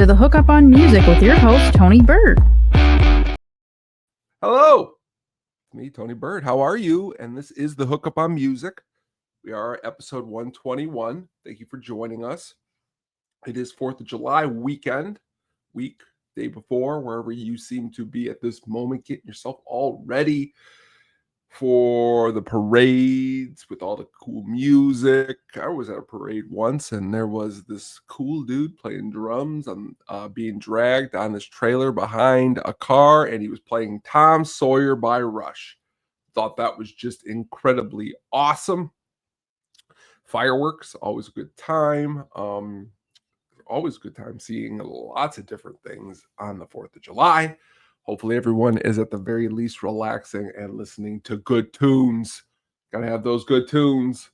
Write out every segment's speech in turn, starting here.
to the Hookup on Music with your host, Tony Bird. Hello, me, Tony Bird. How are you? And this is the Hookup on Music. We are episode 121. Thank you for joining us. It is 4th of July weekend, day before, wherever you seem to be at this moment, getting yourself all ready for the parades with all the cool music. I was at a parade once, and there was this cool dude playing drums and being dragged on this trailer behind a car, and he was playing Tom Sawyer by Rush. Thought that was just incredibly awesome. Fireworks, always a good time. Always a good time seeing lots of different things on the 4th of July. Hopefully everyone is at the very least relaxing and listening to good tunes. Gotta have those good tunes.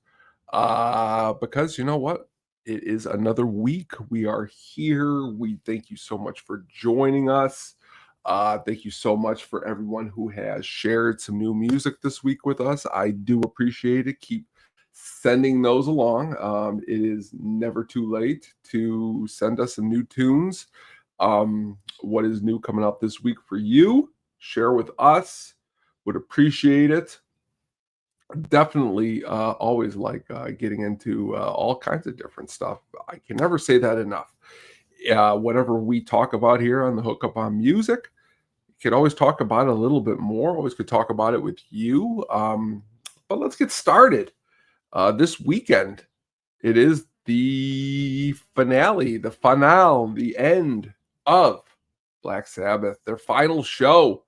Because you know what? It is another week. We are here. We thank you so much for joining us. Thank you so much for everyone who has shared some new music this week with us. I do appreciate it. Keep sending those along. It is never too late to send us some new tunes. What is new coming up this week for you? Share with us. Would appreciate it. Definitely always like getting into all kinds of different stuff. I can never say that enough. Whatever we talk about here on the Hookup on Music, you can always talk about it a little bit more. Always could talk about it with you. But let's get started. This weekend, it is the finale, the end of Black Sabbath. Their final show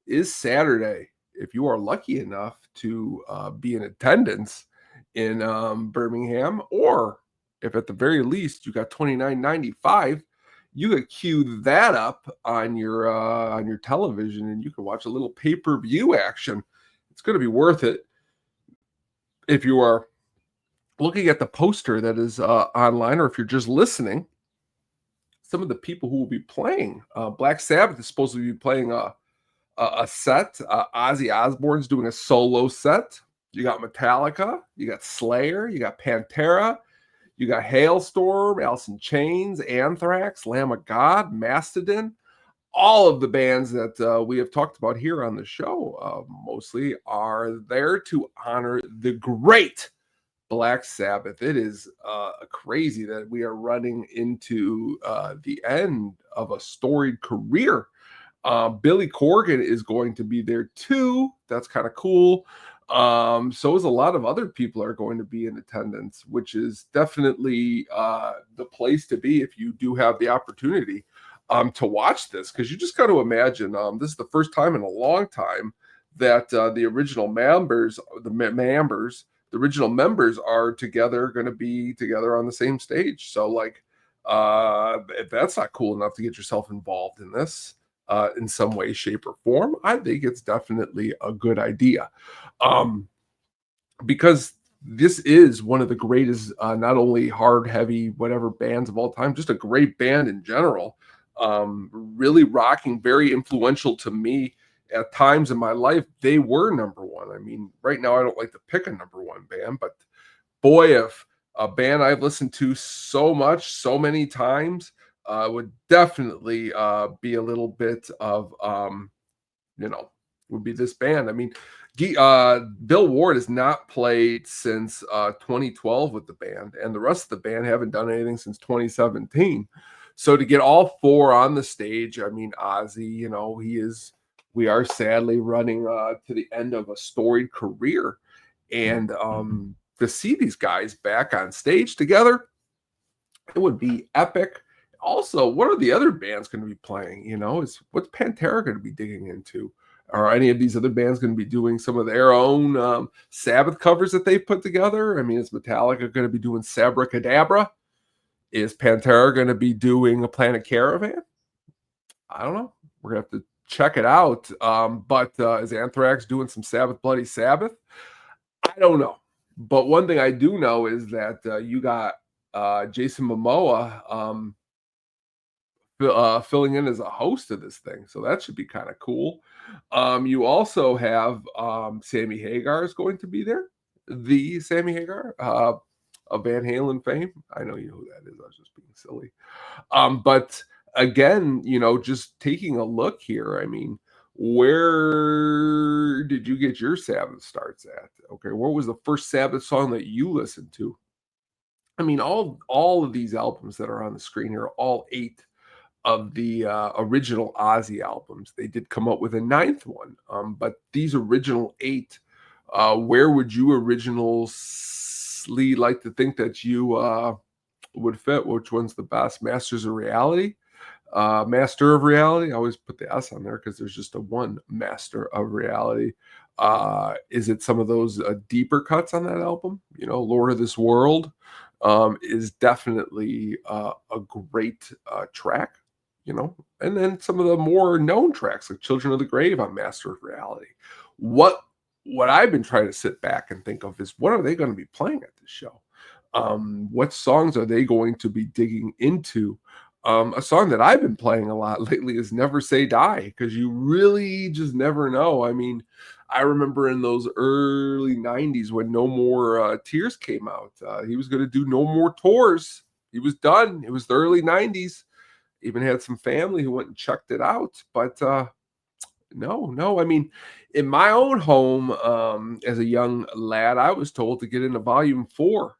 is Saturday. If you are lucky enough to be in attendance in Birmingham, or if at the very least you got $29.95, you could queue that up on your television, and you can watch a little pay-per-view action. It's going to be worth it. If you are looking at the poster that is online, or if you're just listening, some of the people who will be playing Black Sabbath is supposed to be playing a set. Ozzy Osbourne's doing a solo set. You got Metallica, you got Slayer, you got Pantera, you got Hailstorm, Alice in Chains, Anthrax, Lamb of God, Mastodon. All of the bands that we have talked about here on the show mostly are there to honor the great Black Sabbath. It is crazy that we are running into the end of a storied career. Billy Corgan is going to be there too. That's kind of cool. So is a lot of other people are going to be in attendance, which is definitely the place to be if you do have the opportunity to watch this, because you just got to imagine this is the first time in a long time that the original members, the original members are going to be together on the same stage. So like, if that's not cool enough to get yourself involved in this in some way, shape, or form, I think it's definitely a good idea. Because this is one of the greatest, not only hard, heavy, whatever bands of all time, just a great band in general. Really rocking, very influential to me at times in my life. They were number one. I mean, right now I don't like to pick a number one band, but boy, if a band I've listened to so much, so many times, would definitely be a little bit of, would be this band. I mean, Bill Ward has not played since 2012 with the band, and the rest of the band haven't done anything since 2017. So to get all four on the stage, I mean, Ozzy, we are sadly running to the end of a storied career. And to see these guys back on stage together, it would be epic. Also, what are the other bands going to be playing? What's Pantera going to be digging into? Are any of these other bands going to be doing some of their own Sabbath covers that they put together? I mean, is Metallica going to be doing Sabracadabra? Is Pantera going to be doing a Planet Caravan? I don't know. We're going to have to check it out. But is Anthrax doing some Sabbath Bloody Sabbath? I don't know. But one thing I do know is that you got Jason Momoa filling in as a host of this thing. So that should be kind of cool. You also have Sammy Hagar is going to be there. The Sammy Hagar of Van Halen fame. I know you know who that is. I was just being silly. But again, just taking a look here, I mean, where did you get your Sabbath starts at? Okay, what was the first Sabbath song that you listened to? I mean, all of these albums that are on the screen here, all 8 of the, original Ozzy albums. They did come up with a ninth one, but these original 8, where would you originally like to think that you, would fit? Which one's the best? Masters of Reality? Master of Reality? I always put the S on there because there's just a one Master of Reality. Is it some of those, deeper cuts on that album? Lord of this World, is definitely, a great, track, and then some of the more known tracks like Children of the Grave on Master of Reality. What what I've been trying to sit back and think of is what are they gonna be playing at this show? What songs are they going to be digging into? A song that I've been playing a lot lately is Never Say Die because you really just never know. I mean, I remember in those early 90s when No More Tears came out, he was going to do no more tours. He was done. It was the early 90s. Even had some family who went and checked it out. But no, no. I mean, in my own home, as a young lad, I was told to get into Volume 4,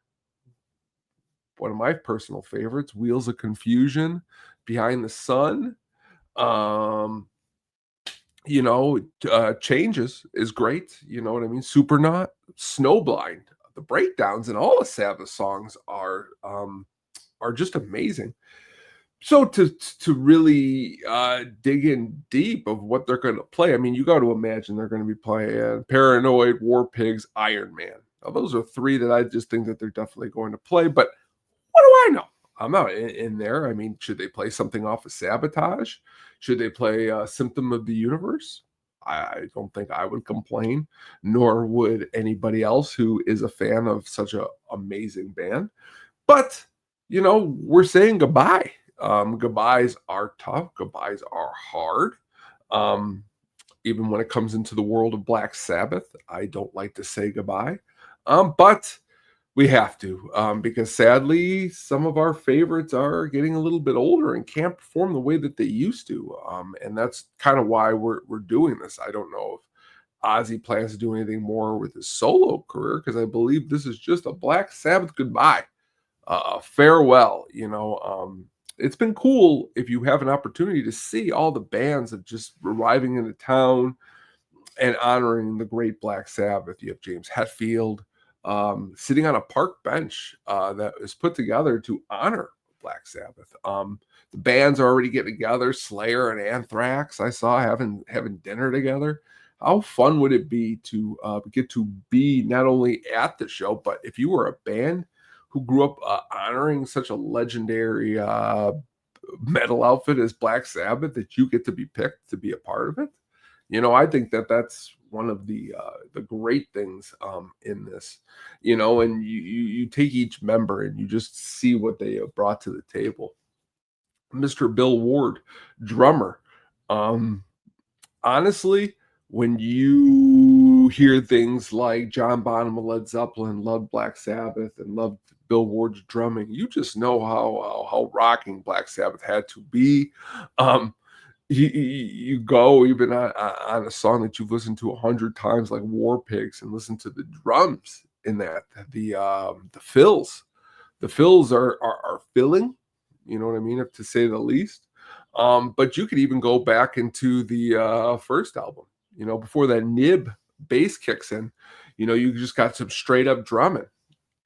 one of my personal favorites, Wheels of Confusion, Behind the Sun. Um, Changes is great. You know what I mean? Supernaut, Snowblind. The breakdowns in all the Sabbath songs are just amazing. So to really dig in deep of what they're going to play, I mean, you got to imagine they're going to be playing Paranoid, War Pigs, Iron Man. Now, those are 3 that I just think that they're definitely going to play. But what do I know? I'm not in there. I mean, should they play something off of Sabotage? Should they play Symptom of the Universe? I don't think I would complain, nor would anybody else who is a fan of such a amazing band. But, we're saying goodbye. Goodbyes are tough. Goodbyes are hard. Um, Even when it comes into the world of Black Sabbath, I don't like to say goodbye. But we have to, because sadly, some of our favorites are getting a little bit older and can't perform the way that they used to. And that's kind of why we're doing this. I don't know if Ozzy plans to do anything more with his solo career because I believe this is just a Black Sabbath goodbye, farewell. It's been cool if you have an opportunity to see all the bands that just arriving into town and honoring the great Black Sabbath. You have James Hetfield sitting on a park bench that is put together to honor Black Sabbath. The bands are already getting together. Slayer and Anthrax, I saw having dinner together. How fun would it be to get to be not only at the show, but if you were a band who grew up honoring such a legendary metal outfit as Black Sabbath, that you get to be picked to be a part of it. I think that that's one of the great things in this. And you take each member and you just see what they have brought to the table. Mr. Bill Ward, drummer. Um, Honestly, when you hear things like John Bonham of Led Zeppelin loved Black Sabbath and loved Bill Ward's drumming, you just know how rocking Black Sabbath had to be. Um, you go even on a song that you've listened to 100 times, like War Pigs, and listen to the drums in that. The fills, are filling. You know what I mean, to say the least. But you could even go back into the first album. Before that nib bass kicks in. You just got some straight up drumming.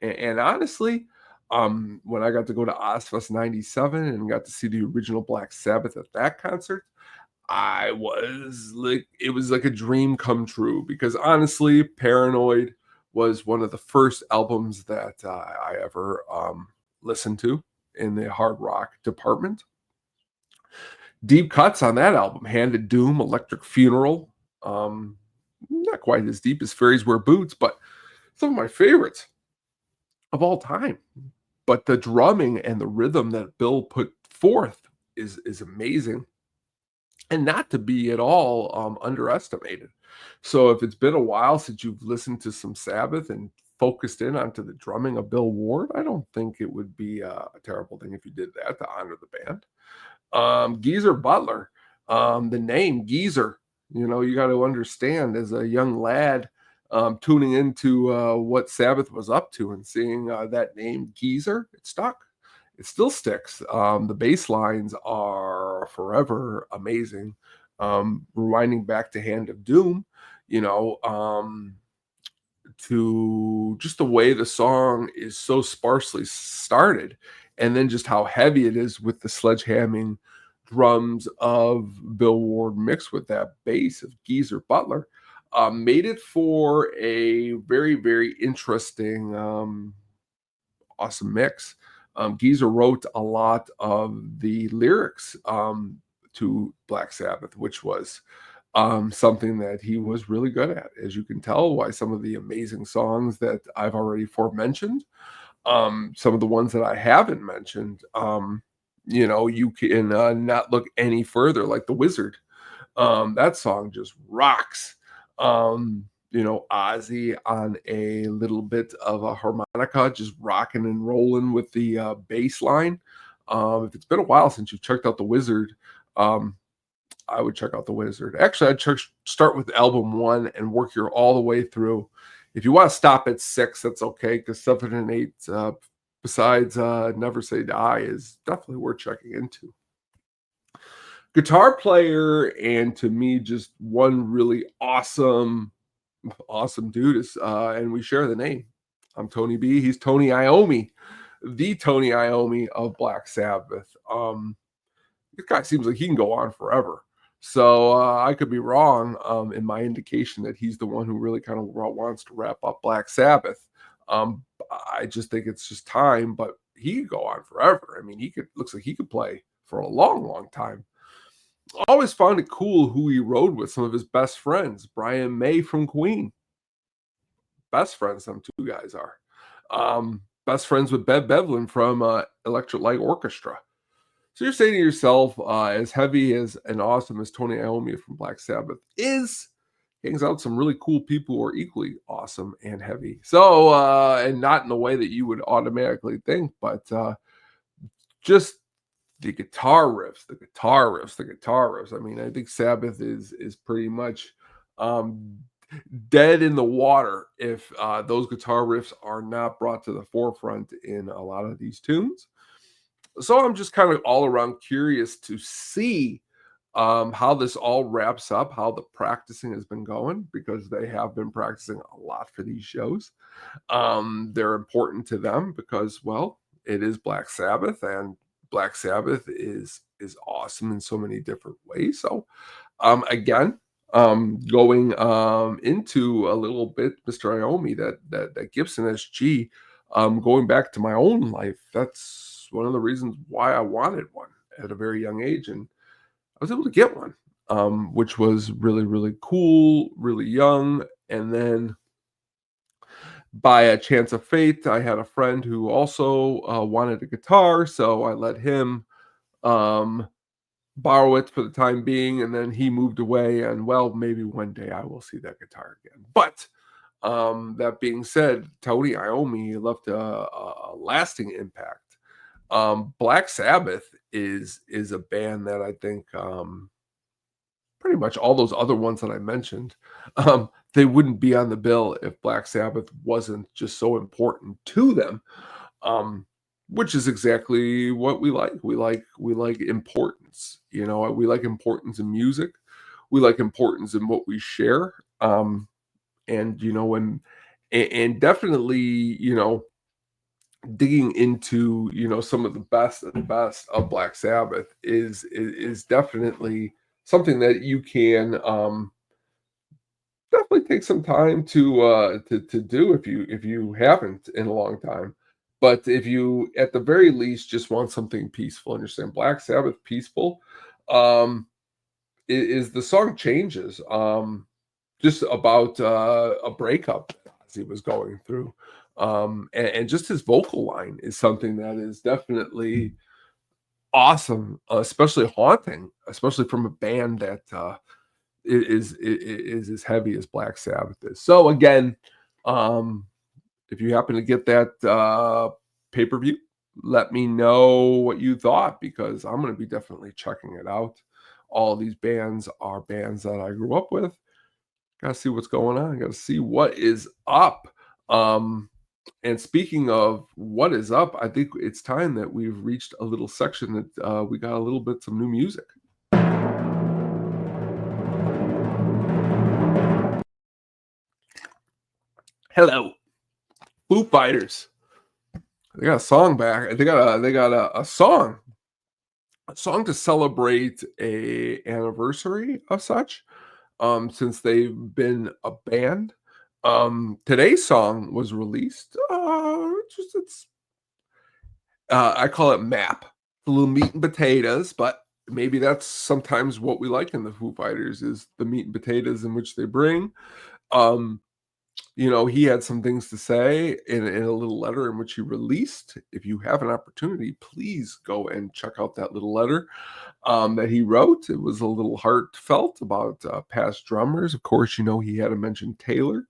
And honestly, when I got to go to Ozfest '97 and got to see the original Black Sabbath at that concert, it was like a dream come true because honestly, Paranoid was one of the first albums that I ever listened to in the hard rock department. Deep cuts on that album: Handed Doom, Electric Funeral. Not quite as deep as Fairies Wear Boots, but some of my favorites of all time. But the drumming and the rhythm that Bill put forth is amazing and not to be at all underestimated. So if it's been a while since you've listened to some Sabbath and focused in onto the drumming of Bill Ward, I don't think it would be a terrible thing if you did that to honor the band. Geezer Butler, the name Geezer, you got to understand as a young lad tuning into what Sabbath was up to and seeing that name Geezer, it stuck. It still sticks. The bass lines are forever amazing. Rewinding back to Hand of Doom, you know, to just the way the song is so sparsely started, and then just how heavy it is with the sledgehamming drums of Bill Ward mixed with that bass of Geezer Butler, made it for a very, very interesting, awesome mix. Geezer wrote a lot of the lyrics to Black Sabbath, which was something that he was really good at, as you can tell by some of the amazing songs that I've already forementioned. Some of the ones that I haven't mentioned, you can not look any further, like The Wizard. That song just rocks. Ozzy on a little bit of a harmonica, just rocking and rolling with the bass line. If it's been a while since you've checked out The Wizard, um, I would check out The Wizard. Actually, start with album 1 and work your all the way through. If you want to stop at 6, that's okay, because 7 and 8, besides Never Say Die, is definitely worth checking into. Guitar player, and to me, just one really awesome, awesome dude is, and we share the name. I'm Tony B. He's Tony Iommi, the Tony Iommi of Black Sabbath. This guy seems like he can go on forever. So I could be wrong in my indication that he's the one who really kind of wants to wrap up Black Sabbath. I just think it's just time, but he could go on forever. I mean, looks like he could play for a long, long time. Always found it cool who he rode with. Some of his best friends, Brian May from Queen. Best friends, them two guys are. Best friends with Bev Bevlin from Electric Light Orchestra. So you're saying to yourself, as heavy as and awesome as Tony Iommi from Black Sabbath is, hangs out with some really cool people who are equally awesome and heavy. So, and not in the way that you would automatically think, but just the guitar riffs, the guitar riffs, the guitar riffs. I mean, I think Sabbath is pretty much dead in the water if those guitar riffs are not brought to the forefront in a lot of these tunes. So I'm just kind of all around curious to see how this all wraps up, how the practicing has been going, because they have been practicing a lot for these shows. They're important to them because, well, it is Black Sabbath, and Black Sabbath is awesome in so many different ways. So again, going into a little bit, Mr. Iommi, that Gibson SG, going back to my own life, that's one of the reasons why I wanted one at a very young age, and I was able to get one, which was really, really cool, really young. And then by a chance of fate, I had a friend who also wanted a guitar, so I let him um, borrow it for the time being, and then he moved away, and well, maybe one day I will see that guitar again. But that being said, Tony Iommi left a lasting impact. Black Sabbath is a band that I think pretty much all those other ones that I mentioned, they wouldn't be on the bill if Black Sabbath wasn't just so important to them. Which is exactly what we like. We like importance. We like importance in music. We like importance in what we share. And and definitely, digging into some of the best of the best of Black Sabbath is definitely something that you can definitely take some time to do if you haven't in a long time. But if you at the very least just want something peaceful, and you're saying Black Sabbath peaceful, um is the song Changes, just about a breakup as he was going through. And just his vocal line is something that is definitely awesome, especially haunting, especially from a band that is as heavy as Black Sabbath is. So again, um, if you happen to get that pay-per-view, let me know what you thought because I'm gonna be definitely checking it out. All these bands are bands that I grew up with. Gotta see what's going on. Gotta see what is up. Um, and speaking of what is up, I think it's time that we've reached a little section that we got a little bit some new music. Hello, Foo Fighters. They got a song back. They got a song to celebrate a anniversary of such. Since they've been a band. Today's song was released. It's I call it MAP, a little meat and potatoes, but maybe that's sometimes what we like in the Foo Fighters is the meat and potatoes in which they bring. Um, he had some things to say in a little letter in which he released. If you have an opportunity, please go and check out that little letter that he wrote. It was a little heartfelt about past drummers. Of course, he had to mention Taylor.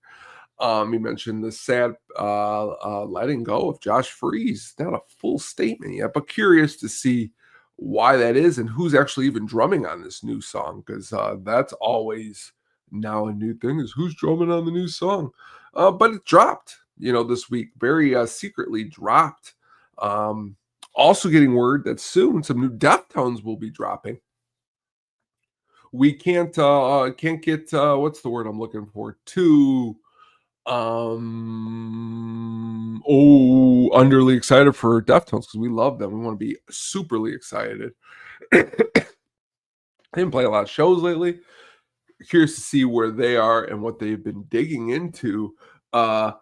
He mentioned the sad letting go of Josh Freese. Not a full statement yet, but curious to see why that is and who's actually even drumming on this new song because that's always now a new thing is who's drumming on the new song. But it dropped, this week, very secretly dropped. Um, Also getting word that soon some new Deftones will be dropping. We can't get what's the word I'm looking for? Underly excited for Deftones because we love them. We want to be superly excited. They didn't play a lot of shows lately. Curious to see where they are and what they've been digging into. Uh,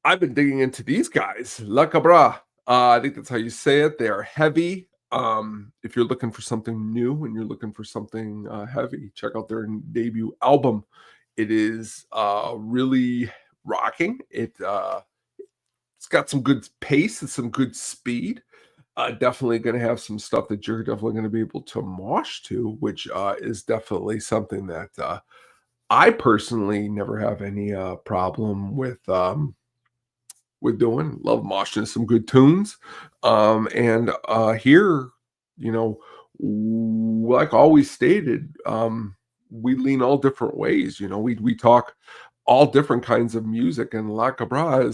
I've been digging into these guys, La Cabra. I think that's how you say it. They are heavy. If you're looking for something new and you're looking for something heavy, check out their debut album. It is really rocking. It's got some good pace and some good speed. Definitely going to have some stuff that you're definitely going to be able to mosh to, which is definitely something that I personally never have any problem with doing. Love moshing some good tunes. And here, you know, like always stated, we lean all different ways. We talk all different kinds of music, and La Cabra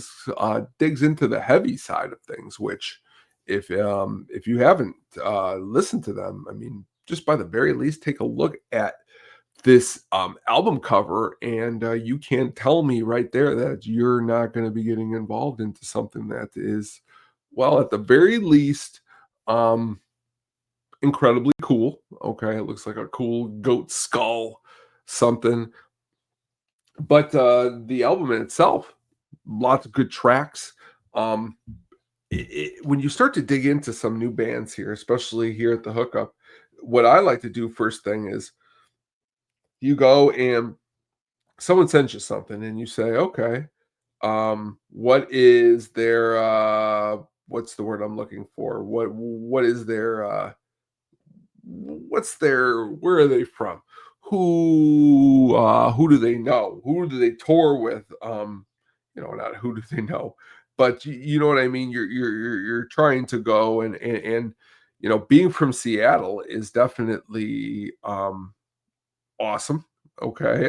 digs into the heavy side of things. Which, if you haven't listened to them, I mean, just by the very least, take a look at this album cover and you can't tell me right there that you're not going to be getting involved into something that is, well, at the very least, um incredibly cool. Okay, it looks like a cool goat skull something, but the album in itself, lots of good tracks. um when you start to dig into some new bands here, especially here at the Hookup, what I like to do first thing is you go and someone sends you something and you say, okay, what is their what's the word I'm looking for? What is their what's their where are they from? Who do they know? Who do they tour with? Not who do they know, but you know what I mean? You're trying to go and being from Seattle is definitely awesome. Okay.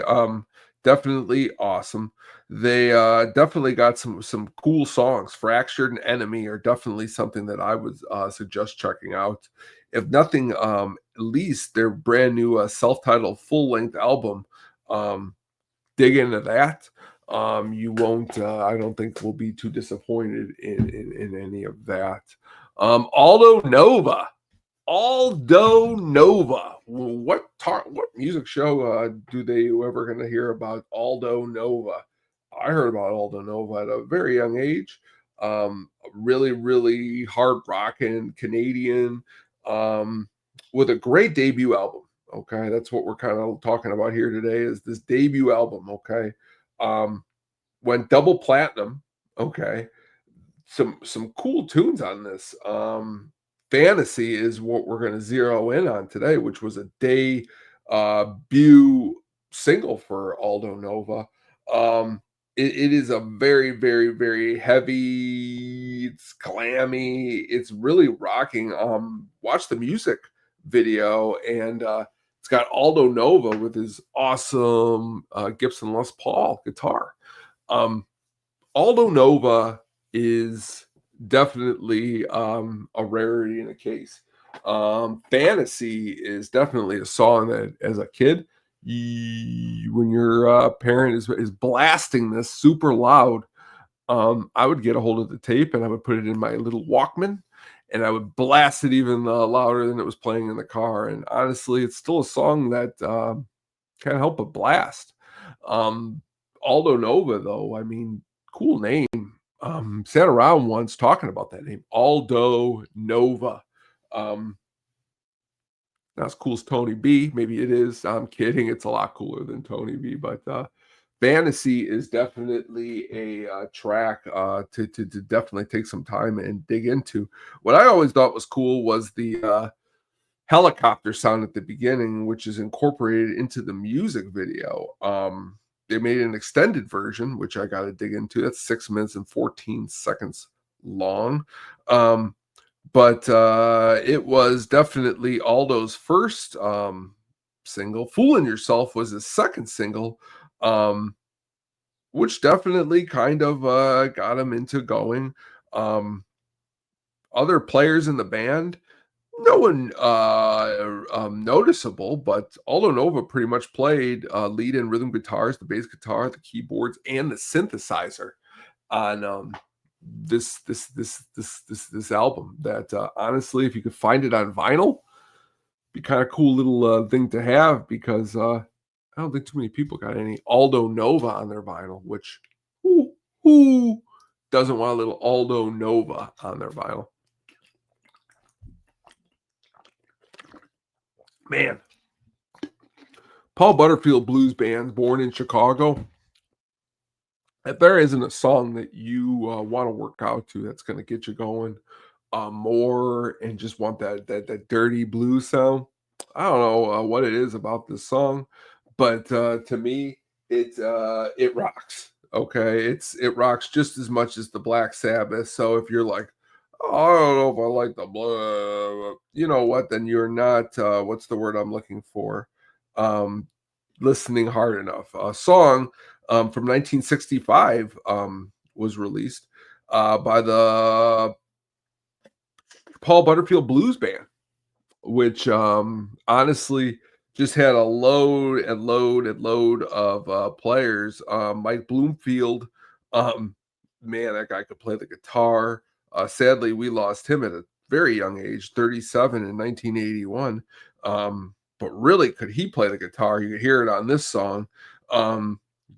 Definitely awesome. They definitely got some cool songs. Fractured and Enemy are definitely something that I would suggest checking out. If nothing, at least their brand new self-titled full-length album. Dig into that. You won't I don't think we'll be too disappointed in any of that. Aldo Nova. Aldo Nova. What music show do they ever going to hear about Aldo Nova? I heard about Aldo Nova at a very young age. Really, really hard rocking Canadian um, with a great debut album. Okay, that's what we're kind of talking about here today. Is this debut album? Okay, um, went double platinum. Okay, some cool tunes on this. Fantasy is what we're going to zero in on today, which was a debut single for Aldo Nova. It is a very, very, very heavy It's glammy. It's really rocking. Watch the music video, and it's got Aldo Nova with his awesome Gibson Les Paul guitar. Um, Aldo Nova is definitely a rarity in a case. Fantasy is definitely a song that, as a kid, when your parent is blasting this super loud, I would get a hold of the tape and I would put it in my little Walkman, and I would blast it even louder than it was playing in the car. And honestly, it's still a song that can't help but blast. Um, Aldo Nova, though, I mean, cool name. Sat around once talking about that name, Aldo Nova. Um, Not as cool as Tony B. Maybe it is. I'm kidding. It's a lot cooler than Tony B. But Fantasy is definitely a track to definitely take some time and dig into. What I always thought was cool was the helicopter sound at the beginning, which is incorporated into the music video. They made an extended version, which I got to dig into. That's 6 minutes and 14 seconds long. But it was definitely Aldo's first single. Fooling Yourself was his second single, which definitely kind of got him into going. Other players in the band, no one noticeable, but Aldo Nova pretty much played lead and rhythm guitars, the bass guitar, the keyboards, and the synthesizer on this album. That honestly, if you could find it on vinyl, be kind of cool little thing to have, because I don't think too many people got any Aldo Nova on their vinyl. Which who doesn't want a little Aldo Nova on their vinyl? Man, Paul Butterfield Blues Band, born in Chicago. If there isn't a song that you want to work out to, that's going to get you going more, and just want that dirty blues sound. I don't know what it is about this song, but to me, it rocks. Okay, it rocks just as much as the Black Sabbath. So if you're like, oh, I don't know if I like the blah, you know what? Then you're not. What's the word I'm looking for? Um, Listening hard enough. A song from 1965 was released by the Paul Butterfield Blues Band, which honestly just had a load and load and load of players. Mike Bloomfield, um, man, that guy could play the guitar. Sadly, we lost him at a very young age, 37 in 1981. But really, could he play the guitar? You could hear it on this song.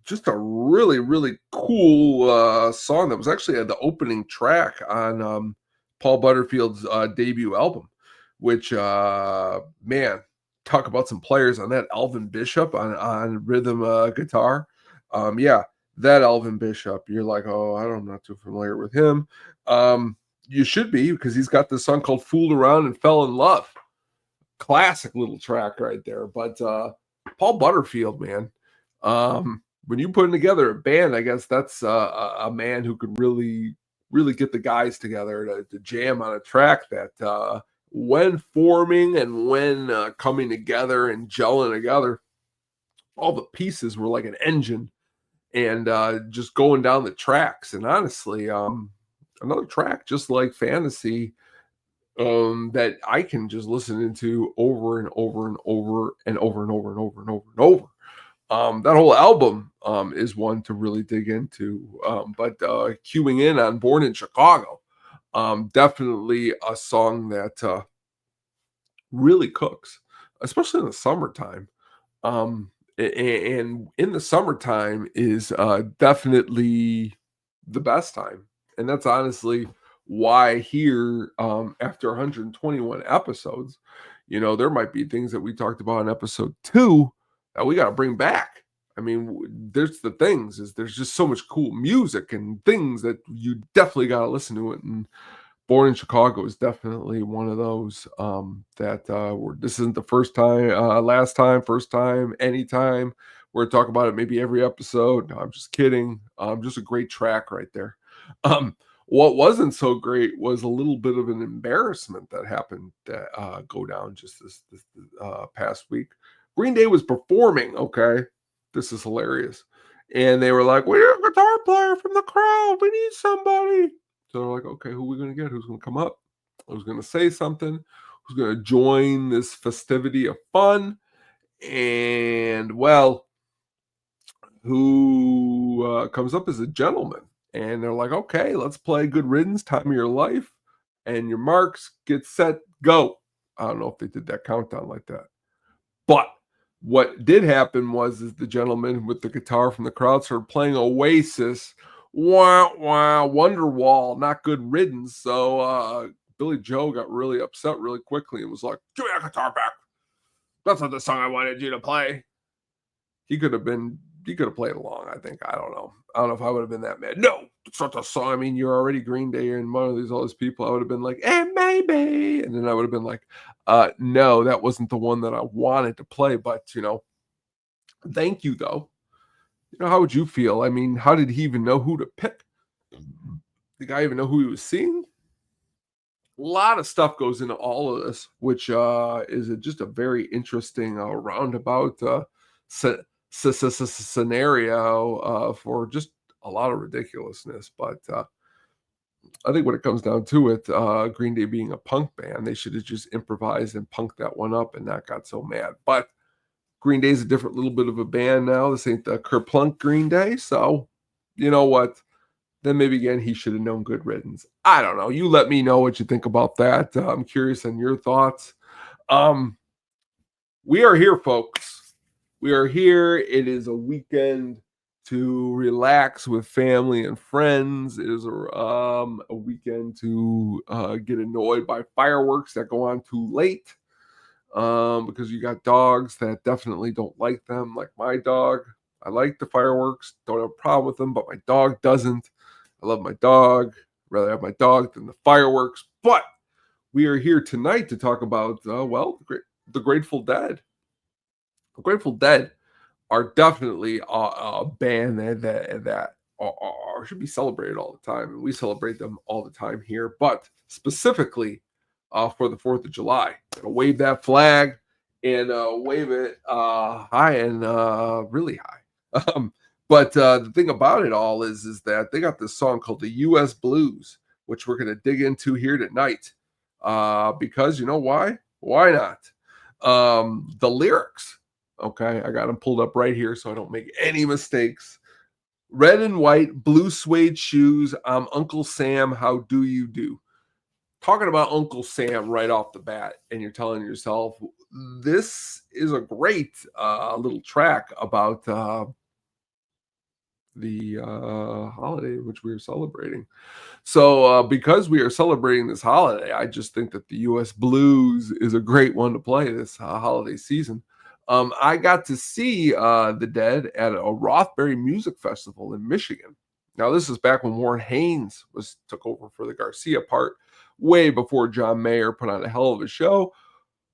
Just a really, really cool song that was actually the opening track on Paul Butterfield's debut album, which man, talk about some players on that. Alvin Bishop on rhythm guitar. Yeah, that Alvin Bishop, you're like, oh, I'm not too familiar with him. You should be, because he's got this song called Fooled Around and Fell in Love. Classic little track right there. But Paul Butterfield, man, when you putting together a band, I guess that's a man who could really, really get the guys together to jam on a track that when forming and when coming together and gelling together, all the pieces were like an engine, and just going down the tracks. And honestly, another track just like Fantasy, that I can just listen into over and over and over and over and over and over and over and over. That whole album is one to really dig into. But queuing in on Born in Chicago, definitely a song that really cooks, especially in the summertime. And in the summertime is definitely the best time. And that's honestly why here, after 121 episodes, there might be things that we talked about in episode 2 that we got to bring back. I mean, there's the things is there's just so much cool music and things that you definitely got to listen to it. And Born in Chicago is definitely one of those that this isn't the first time, last time, first time, anytime. We're talking about it maybe every episode. No, I'm just kidding. Just a great track right there. Um, What wasn't so great was a little bit of an embarrassment that happened that go down just this past week. Green Day was performing, okay? This is hilarious. And they were like, "We need a guitar player from the crowd. We need somebody." So they're like, "Okay, who are we gonna get? Who's gonna come up? Who's gonna say something? Who's gonna join this festivity of fun?" And well, who comes up as a gentleman. And they're like, okay, let's play Good Riddance, Time of Your Life. And your marks, get set, go. I don't know if they did that countdown like that. But what did happen was is the gentleman with the guitar from the crowd started playing Oasis. Wah, wah, Wonderwall, not Good Riddance. So Billy Joe got really upset really quickly and was like, give me that guitar back. That's not the song I wanted you to play. He could have played along, I think. I don't know. I don't know if I would have been that mad. No, it's not the song. I mean, you're already Green Day and one of all these people. I would have been like, and maybe. And then I would have been like, no, that wasn't the one that I wanted to play. But thank you though. How would you feel? I mean, how did he even know who to pick? The guy even know who he was seeing? A lot of stuff goes into all of this, which is just a very interesting roundabout scenario for just a lot of ridiculousness. But I think when it comes down to it, Green Day being a punk band, they should have just improvised and punked that one up and not got so mad. But Green Day is a different little bit of a band now. This ain't the Kerplunk Green Day. So, you know what? Then maybe again, he should have known Good Riddance. I don't know. You let me know what you think about that. I'm curious on your thoughts. We are here, folks. We are here. It is a weekend to relax with family and friends. It is a weekend to get annoyed by fireworks that go on too late because you got dogs that definitely don't like them, like my dog. I like the fireworks, don't have a problem with them, but my dog doesn't. I love my dog. I'd rather have my dog than the fireworks. But we are here tonight to talk about, the Grateful Dead. The Grateful Dead are definitely a band that should be celebrated all the time, and we celebrate them all the time here. But specifically for the 4th of July, gotta wave that flag and wave it high and really high. But the thing about it all is that they got this song called the U.S. Blues, which we're gonna dig into here tonight. Because you know why? Why not? The lyrics. Okay, I got them pulled up right here so I don't make any mistakes. Red and white, blue suede shoes. I'm Uncle Sam. How do you do? Talking about Uncle Sam right off the bat, and you're telling yourself, this is a great little track about the holiday which we are celebrating. So, because we are celebrating this holiday, I just think that the U.S. Blues is a great one to play this holiday season. I got to see the Dead at a Rothbury Music Festival in Michigan. Now, this is back when Warren Haynes took over for the Garcia part, way before John Mayer put on a hell of a show.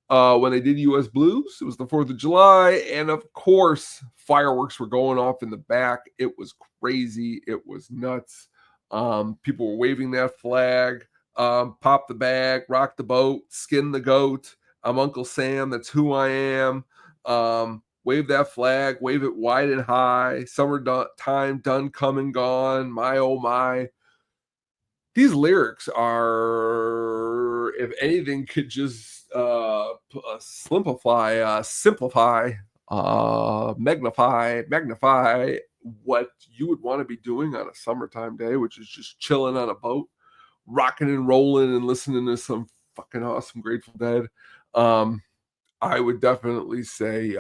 When they did U.S. Blues, it was the 4th of July, and of course, fireworks were going off in the back. It was crazy. It was nuts. People were waving that flag. Pop the bag, rock the boat, skin the goat. I'm Uncle Sam. That's who I am. Wave that flag, wave it wide and high. Time done, come and gone. My oh my. These lyrics are, if anything, could just simplify, magnify what you would want to be doing on a summertime day, which is just chilling on a boat, rocking and rolling and listening to some fucking awesome Grateful Dead. I would definitely say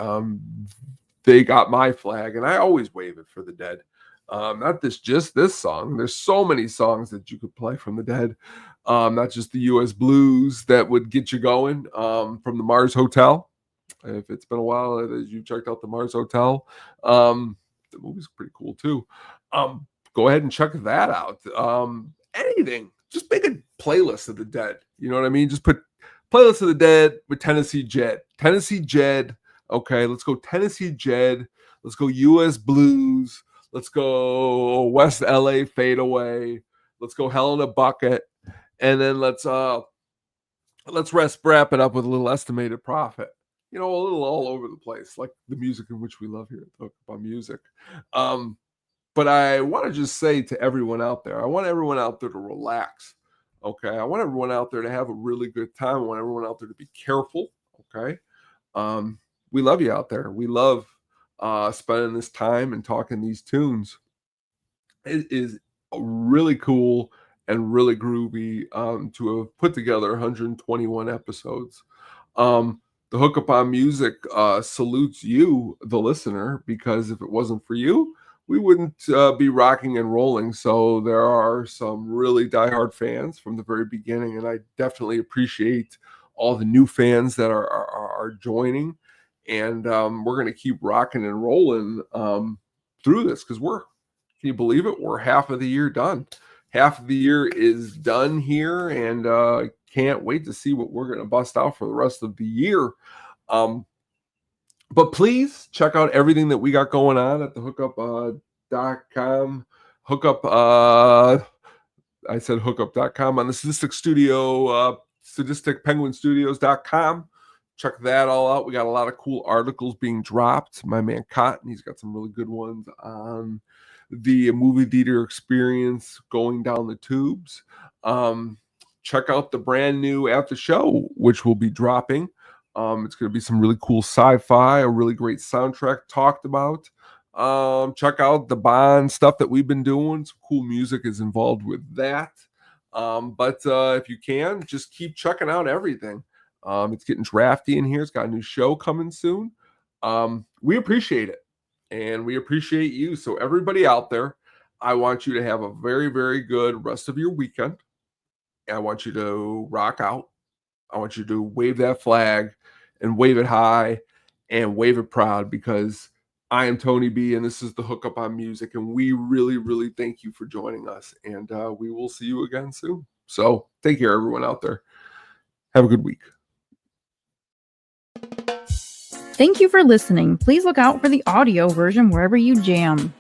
they got my flag, and I always wave it for the Dead. Not just this song. There's so many songs that you could play from the Dead. Not just the U.S. Blues that would get you going. From the Mars Hotel. If it's been a while that you checked out the Mars Hotel, the movie's pretty cool too. Go ahead and check that out. Anything. Just make a playlist of the Dead. You know what I mean? Just put playlist of the Dead with Tennessee Jed. Tennessee Jed. Okay, let's go Tennessee Jed. Let's go U.S. Blues. Let's go West LA Fadeaway. Let's go hell in a bucket, and then let's wrap it up with a little estimated profit. A little all over the place, like the music in which we love here at Hookup on Music. But I want to just say to everyone out there, I want everyone out there to relax. Okay. I want everyone out there to have a really good time. I want everyone out there to be careful. Okay. We love you out there. We love spending this time and talking these tunes. It is really cool and really groovy to have put together 121 episodes. The Hookup on Music salutes you, the listener, because if it wasn't for you, we wouldn't be rocking and rolling. So there are some really diehard fans from the very beginning, and I definitely appreciate all the new fans that are joining. And we're going to keep rocking and rolling through this because can you believe it? We're half of the year done. Half of the year is done here, and can't wait to see what we're going to bust out for the rest of the year. But please check out everything that we got going on at the hookup.com. Hookup, I said hookup.com on the Sadistic Studio, sadisticpenguinstudios.com. Check that all out. We got a lot of cool articles being dropped. My man Cotton, he's got some really good ones on the movie theater experience going down the tubes. Check out the brand new After Show, which will be dropping. It's going to be some really cool sci-fi, a really great soundtrack talked about. Check out the Bond stuff that we've been doing. Some cool music is involved with that. But if you can, just keep checking out everything. It's getting drafty in here. It's got a new show coming soon. We appreciate it. And we appreciate you. So everybody out there, I want you to have a very, very good rest of your weekend. I want you to rock out. I want you to wave that flag and wave it high and wave it proud, because I am Tony B, and this is the Hookup on Music. And we really, really thank you for joining us. And we will see you again soon. So take care, everyone out there. Have a good week. Thank you for listening. Please look out for the audio version wherever you jam.